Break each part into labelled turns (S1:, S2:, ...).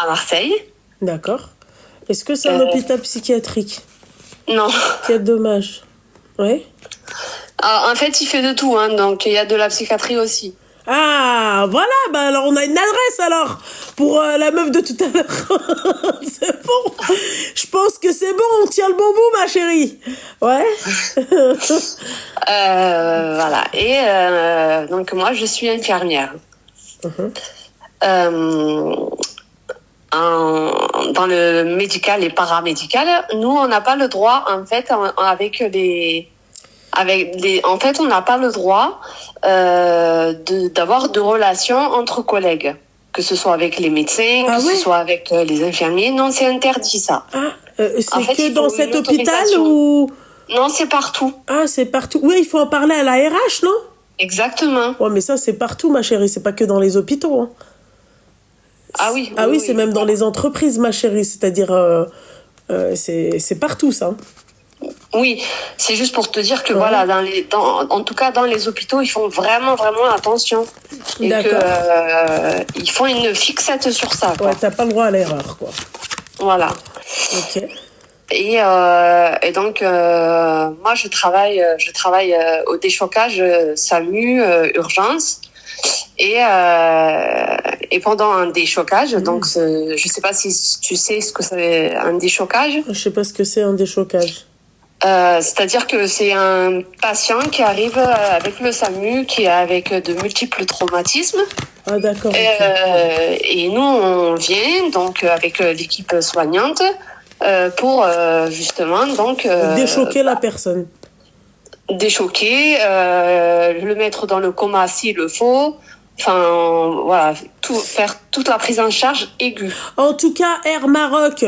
S1: à Marseille.
S2: D'accord. Est-ce que c'est un hôpital psychiatrique?
S1: Non.
S2: Quel dommage. Oui.
S1: En fait, il fait de tout, hein, donc il y a de la psychiatrie aussi.
S2: Ah, voilà, bah alors on a une adresse alors pour la meuf de tout à l'heure. C'est bon. Je pense que c'est bon, on tient le bon bout, ma chérie. Ouais.
S1: Voilà. Et donc moi, je suis infirmière. Dans le médical et paramédical, nous, on n'a pas le droit, en fait, en fait, on n'a pas le droit d'avoir de relations entre collègues, que ce soit avec les médecins,
S2: Ah
S1: que
S2: ouais?
S1: ce soit avec les infirmiers. Non, c'est interdit ça.
S2: Ah, c'est
S1: En fait,
S2: que
S1: il
S2: dans
S1: faut
S2: cet
S1: une
S2: hôpital
S1: autorisation.
S2: ou...
S1: Non, c'est partout.
S2: Ah, c'est partout. Oui, il faut en parler à la RH, non?
S1: Exactement.
S2: Ouais, mais ça, c'est partout, ma chérie. C'est pas que dans les hôpitaux. Hein.
S1: Ah oui.
S2: Ah oui, c'est même dans les entreprises, ma chérie. C'est-à-dire, c'est partout, ça.
S1: Oui, c'est juste pour te dire que
S2: Ouais.
S1: voilà, en tout cas dans les hôpitaux, ils font vraiment attention et
S2: D'accord.
S1: que ils font une fixette sur ça, quoi.
S2: Ouais, t'as pas le droit à l'erreur, quoi.
S1: Voilà.
S2: Ok.
S1: Et donc moi je travaille au déchocage SAMU urgence et pendant un déchocage, donc je sais pas si tu sais ce que c'est un déchocage.
S2: Je sais pas ce que c'est un déchocage.
S1: C'est-à-dire que c'est un patient qui arrive avec le SAMU, qui est avec de multiples traumatismes.
S2: Ah, d'accord.
S1: Et nous, on vient donc avec l'équipe soignante pour justement donc
S2: déchoquer la personne.
S1: Déchoquer, le mettre dans le coma s'il le faut. Enfin, voilà, faire toute la prise en charge aiguë.
S2: En tout cas, Air Maroc,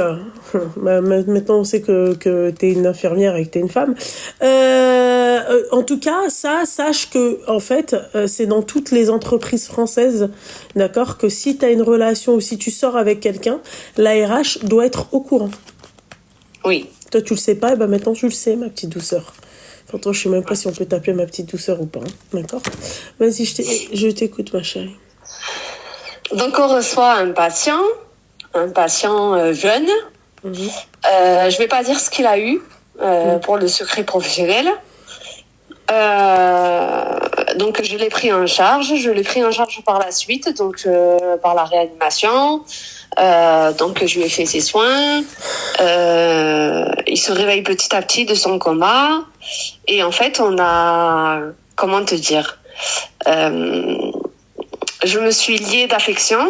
S2: maintenant on sait que t'es une infirmière et que t'es une femme. En tout cas, ça, sache que, en fait, c'est dans toutes les entreprises françaises, d'accord, que si t'as une relation ou si tu sors avec quelqu'un, la RH doit être au courant.
S1: Oui.
S2: Toi, tu le sais pas, et ben maintenant tu le sais, ma petite douceur. Pourtant, je sais même pas si on peut t'appeler ma petite douceur ou pas. Hein. D'accord? Vas-y, je t'écoute, ma chérie.
S1: Donc, on reçoit un patient jeune. Je vais pas dire ce qu'il a eu pour le secret professionnel. Donc, je l'ai pris en charge. Je l'ai pris en charge par la suite, donc par la réanimation. Donc, je lui ai fait ses soins. Il se réveille petit à petit de son coma. Et en fait, on a... Comment te dire je me suis liée d'affection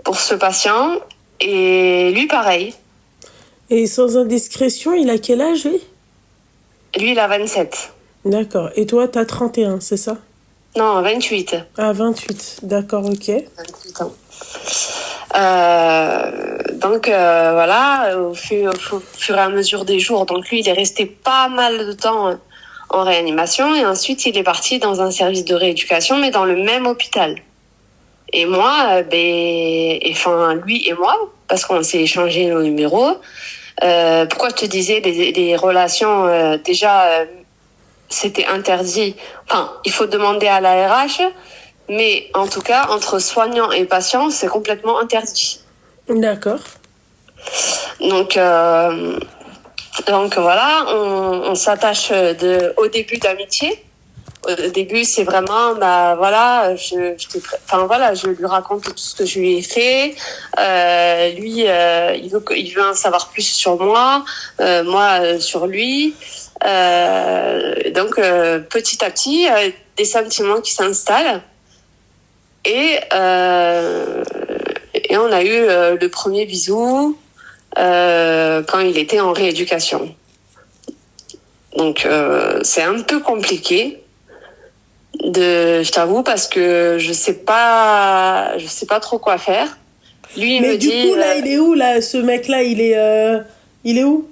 S1: pour ce patient. Et lui, pareil.
S2: Et sans indiscrétion, il a quel âge, lui?
S1: Lui, il a 27.
S2: D'accord. Et toi, t'as 31, c'est ça?
S1: Non, 28.
S2: Ah, 28. D'accord, ok.
S1: 28 ans. Donc voilà, au fur et à mesure des jours, donc lui il est resté pas mal de temps en réanimation et ensuite il est parti dans un service de rééducation mais dans le même hôpital. Et moi, lui et moi, parce qu'on s'est échangé nos numéros. Pourquoi je te disais les relations déjà c'était interdit. Enfin, il faut demander à la RH. Mais en tout cas, entre soignants et patients, c'est complètement interdit.
S2: D'accord.
S1: Donc voilà, on s'attache au début d'amitié. Au début, c'est vraiment, je lui raconte tout ce que je lui ai fait. Lui, il veut en savoir plus sur moi, moi sur lui. Donc petit à petit, des sentiments qui s'installent. Et on a eu le premier bisou quand il était en rééducation. Donc c'est un peu compliqué je t'avoue parce que je sais pas trop quoi faire. Lui il
S2: mais
S1: me
S2: du
S1: dit
S2: coup là il est où là ce mec là il est où?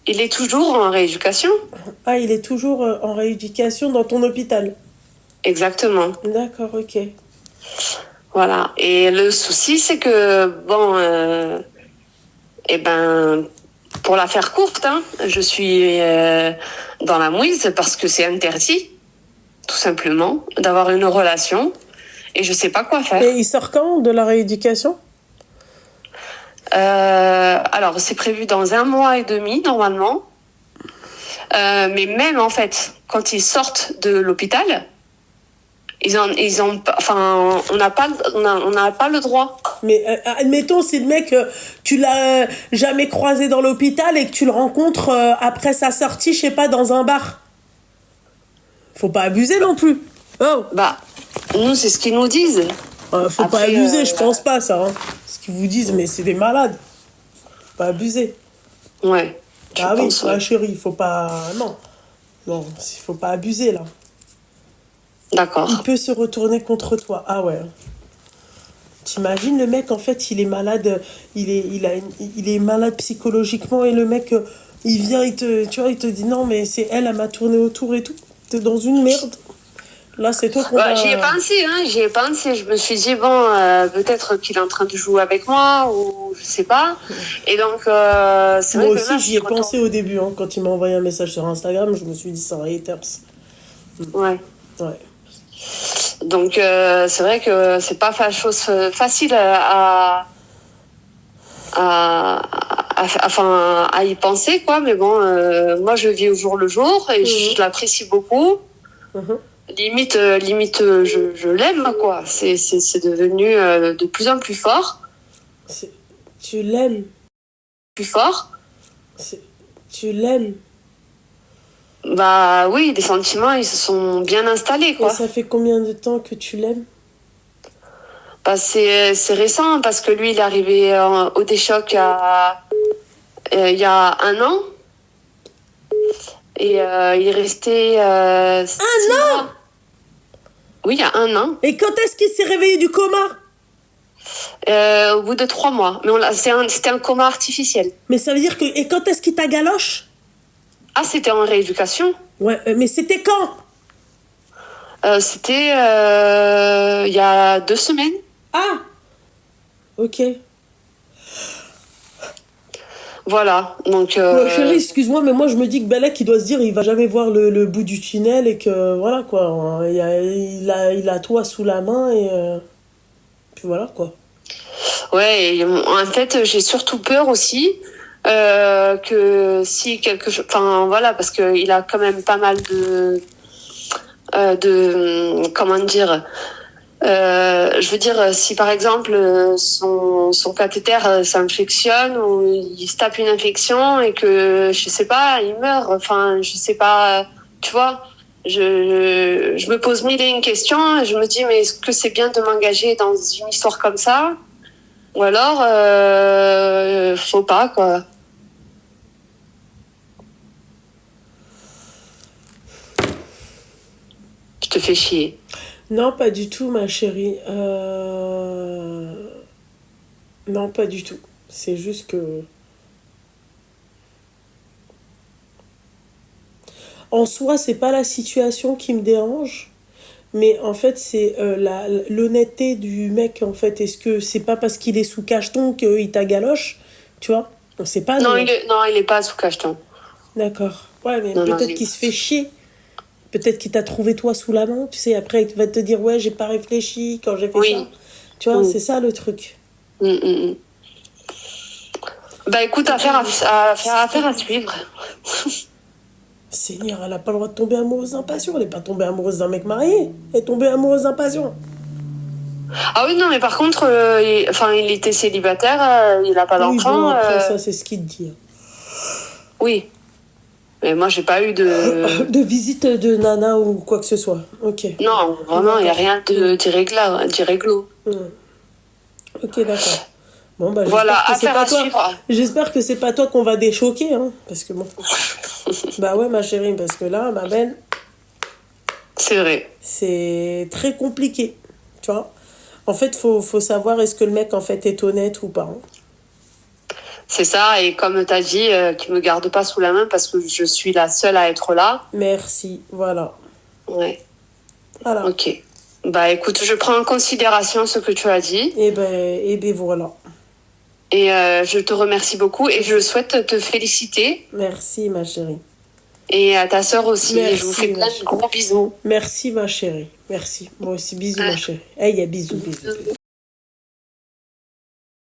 S1: Il est toujours en rééducation.
S2: Ah, il est toujours en rééducation dans ton hôpital.
S1: Exactement.
S2: D'accord, ok.
S1: Voilà. Et le souci, c'est que, pour la faire courte, hein, je suis dans la mouise parce que c'est interdit, tout simplement, d'avoir une relation. Et je sais pas quoi faire.
S2: Et il sort quand de la rééducation?
S1: Alors, c'est prévu dans 1 mois et demi, normalement. Mais même, en fait, quand ils sortent de l'hôpital, enfin, on n'a pas le droit.
S2: Mais admettons, si le mec, tu l'as jamais croisé dans l'hôpital et que tu le rencontres après sa sortie, je sais pas, dans un bar. Faut pas abuser non plus. Oh.
S1: Bah, nous, c'est ce qu'ils nous disent.
S2: Faut pas abuser, je pense pas ça. Hein. Ce qu'ils vous disent, mais c'est des malades. Faut pas abuser.
S1: Ouais.
S2: Ah oui,
S1: Ouais.
S2: chérie, faut pas... Non, faut pas abuser, là.
S1: D'accord.
S2: Il peut se retourner contre toi. Ah ouais. T'imagines, le mec, en fait, il est malade, il est malade psychologiquement, et le mec, il vient, il te dit non, mais c'est elle m'a tourné autour et tout. T'es dans une merde. Là, c'est toi qu'on va...
S1: J'y ai pensé. Je me suis dit, bon, peut-être qu'il est en train de jouer avec moi, ou je sais pas. Et donc, c'est
S2: Moi
S1: vrai
S2: aussi,
S1: que là,
S2: j'y ai pensé au début, hein, quand il m'a envoyé un message sur Instagram, je me suis dit, ça va, haters.
S1: Ouais.
S2: Ouais.
S1: Donc, c'est vrai que c'est pas chose facile à y penser, quoi. Mais bon, moi, je vis au jour le jour et je l'apprécie beaucoup. Limite, je l'aime, quoi. C'est devenu de plus en plus fort.
S2: Tu l'aimes?
S1: Plus fort.
S2: Tu l'aimes?
S1: Bah oui, les sentiments, ils se sont bien installés, quoi.
S2: Et ça fait combien de temps que tu l'aimes?
S1: Bah, c'est récent, parce que lui, il est arrivé au Déchoc il y a 1 an. Et il est resté...
S2: 1 an?
S1: Oui, il y a 1 an.
S2: Et quand est-ce qu'il s'est réveillé du coma?
S1: Au bout de 3 mois. Mais c'était un coma artificiel.
S2: Mais ça veut dire que... Et quand est-ce qu'il t'a galoche?
S1: Ah, c'était en rééducation.
S2: Ouais, mais c'était quand?
S1: C'était il y a 2 semaines.
S2: Ah, ok.
S1: Voilà, donc...
S2: Chérie, excuse-moi, mais moi je me dis que Belek, il doit se dire il va jamais voir le bout du tunnel et que, voilà, quoi. Il a toi sous la main et... puis voilà, quoi.
S1: Ouais, et en fait, j'ai surtout peur aussi que si quelque chose... Enfin, voilà, parce qu'il a quand même pas mal comment dire... je veux dire, si par exemple son cathéter s'infectionne ou il se tape une infection et que, je sais pas, il meurt, enfin, je sais pas, tu vois, je me pose mille et une questions et je me dis, mais est-ce que c'est bien de m'engager dans une histoire comme ça? Ou alors, faut pas, quoi. Je te fais chier.
S2: Non, pas du tout, ma chérie. Non, pas du tout. C'est juste que... En soi, c'est pas la situation qui me dérange. Mais en fait, c'est l'honnêteté du mec, en fait. Est-ce que c'est pas parce qu'il est sous cacheton qu'il t'a galoche? Tu vois? On sait pas.
S1: Non, il est pas sous cacheton.
S2: D'accord. Ouais, mais peut-être qu'il se fait chier. Peut-être qu'il t'a trouvé toi sous la main. Tu sais, après, il va te dire, ouais, j'ai pas réfléchi quand j'ai fait ça. Tu vois, c'est ça le truc.
S1: Bah écoute, affaire à suivre.
S2: Seigneur, elle a pas le droit de tomber amoureuse d'un patient. Elle est pas tombée amoureuse d'un mec marié. Elle est tombée amoureuse d'un patient.
S1: Ah oui, non, mais par contre, il était célibataire, il a pas d'enfant.
S2: Bon, après, ça, c'est ce qu'il te dit.
S1: Oui. Mais moi, j'ai pas eu de...
S2: de visite de nana ou quoi que ce soit. Ok.
S1: Non, vraiment, il n'y a rien d'irréglo.
S2: Ok, d'accord. Bon, bah,
S1: voilà, affaire à suivre.
S2: J'espère que c'est pas toi qu'on va déchoquer, hein, parce que bon... Bah ouais, ma chérie, parce que là, ma belle...
S1: C'est vrai.
S2: C'est très compliqué, tu vois. En fait, faut savoir est-ce que le mec, en fait, est honnête ou pas. Hein.
S1: C'est ça, et comme tu as dit, qu'il me garde pas sous la main parce que je suis la seule à être là.
S2: Merci, voilà.
S1: Ouais.
S2: Voilà.
S1: Ok. Bah écoute, je prends en considération ce que tu as dit.
S2: Et ben voilà.
S1: Et je te remercie beaucoup et je souhaite te féliciter.
S2: Merci, ma chérie.
S1: Et à ta sœur aussi.
S2: Merci,
S1: je vous fais plein de gros bisous.
S2: Merci, ma chérie. Merci. Moi aussi, bisous, ma chérie. Il y a bisous.